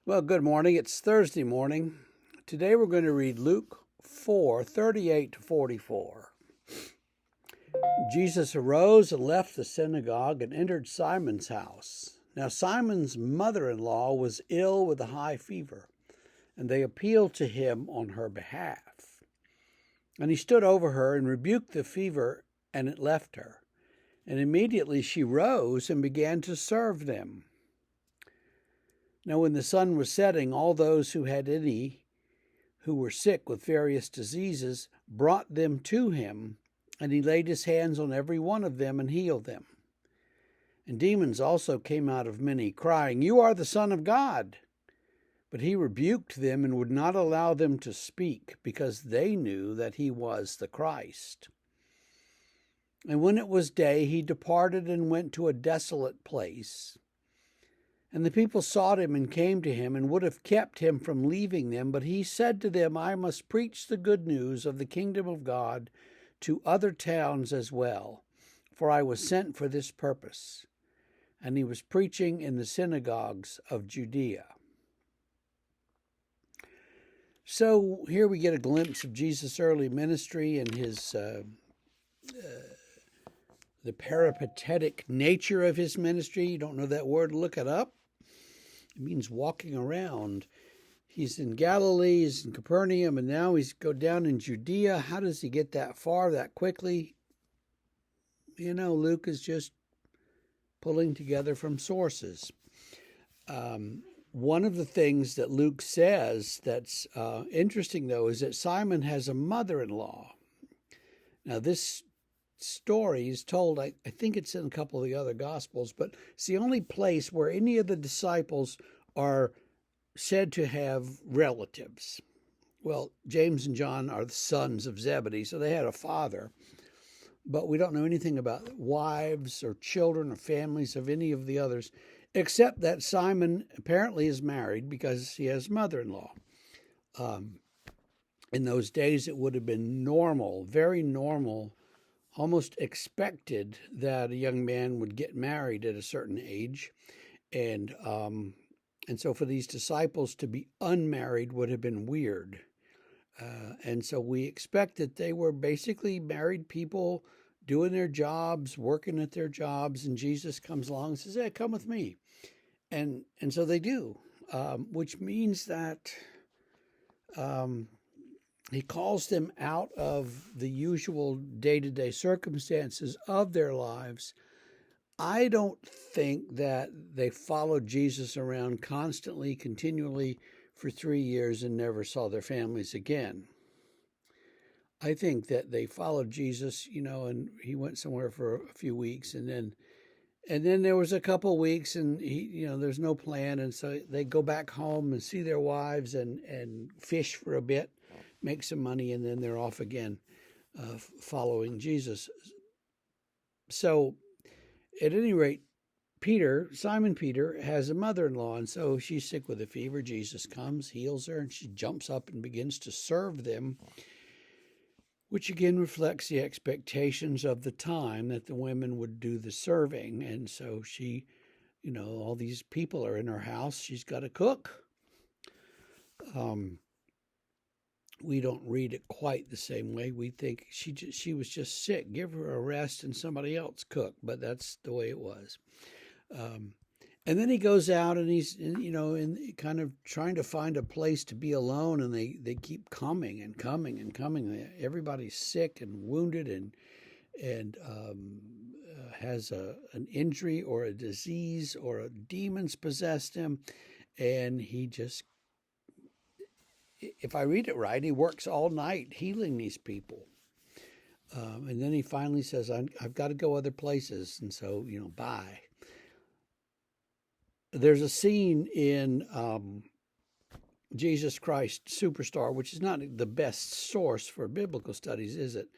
Well, good morning. It's Thursday morning. Today we're going to read Luke 4:38 to 44. Jesus arose and left the synagogue and entered Simon's house. Now, Simon's mother in law was ill with a high fever, and they appealed to him on her behalf. And he stood over her and rebuked the fever, and it left her. And immediately she rose and began to serve them. Now, when the sun was setting, all those who had any who were sick with various diseases brought them to him, and he laid his hands on every one of them and healed them. And demons also came out of many, crying, "You are the Son of God." But he rebuked them and would not allow them to speak, because they knew that he was the Christ. And when it was day, he departed and went to a desolate place. And the people sought him and came to him and would have kept him from leaving them. But he said to them, "I must preach the good news of the kingdom of God to other towns as well, for I was sent for this purpose." And he was preaching in the synagogues of Judea. So here we get a glimpse of Jesus' early ministry and the peripatetic nature of his ministry. You don't know that word? Look it up. It means walking around. He's in Galilee, he's in Capernaum, and now he's go down in Judea. How does he get that far that quickly? Luke is just pulling together from sources. One of the things that Luke says that's interesting, though, is that Simon has a mother-in-law. Now, this story is told, I think it's in a couple of the other Gospels, but it's the only place where any of the disciples are said to have relatives. Well, James and John are the sons of Zebedee, so they had a father, but we don't know anything about wives or children or families of any of the others, except that Simon apparently is married because he has mother-in-law. In those days, it would have been normal, very normal, almost expected that a young man would get married at a certain age. And so for these disciples to be unmarried would have been weird. And so we expect that they were basically married people doing their jobs, working at their jobs, and Jesus comes along and says, "Hey, come with me." And so they do, which means that he calls them out of the usual day-to-day circumstances of their lives. I don't think that they followed Jesus around constantly, continually for 3 years and never saw their families again. I think that they followed Jesus, and he went somewhere for a few weeks, and then there was a couple weeks, and there's no plan, and so they go back home and see their wives and fish for a bit, make some money, and then they're off again, following Jesus. So, at any rate, Simon Peter, has a mother-in-law, and so she's sick with a fever. Jesus comes, heals her, and she jumps up and begins to serve them, which again reflects the expectations of the time that the women would do the serving. And so she, all these people are in her house. She's got to cook. We don't read it quite the same way. We think she was just sick. Give her a rest and somebody else cook. But that's the way it was. And then he goes out and he's, kind of trying to find a place to be alone. And they keep coming and coming and coming. Everybody's sick and wounded and has an injury or a disease or a demon's possessed him. And he just, if I read it right, he works all night healing these people. And then he finally says, I've got to go other places. And so, bye. There's a scene in Jesus Christ Superstar, which is not the best source for biblical studies, is it?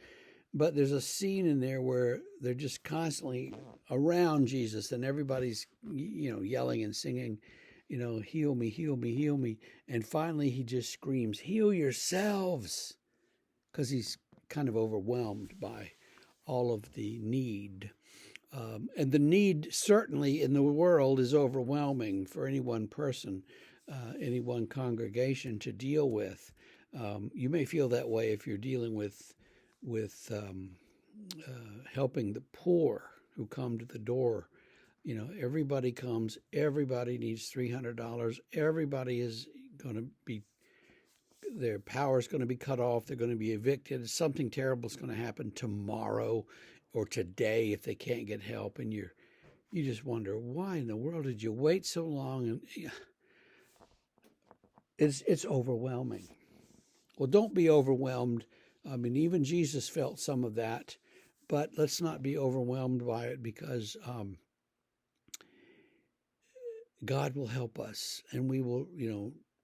But there's a scene in there where they're just constantly around Jesus and everybody's, yelling and singing, heal me, heal me, heal me. And finally he just screams, "Heal yourselves," because he's kind of overwhelmed by all of the need. And the need certainly in the world is overwhelming for any one person. any one congregation to deal with. You may feel that way if you're dealing with helping the poor who come to the door. Everybody comes. Everybody needs $300. Everybody is going to be, their power is going to be cut off. They're going to be evicted. Something terrible is going to happen tomorrow or today if they can't get help. And you just wonder, why in the world did you wait so long? And it's overwhelming. Well, don't be overwhelmed. I mean, even Jesus felt some of that, but let's not be overwhelmed by it, because God will help us, and we will,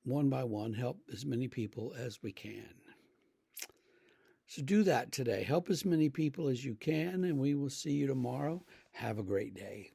one by one, help as many people as we can. So do that today. Help as many people as you can, and we will see you tomorrow. Have a great day.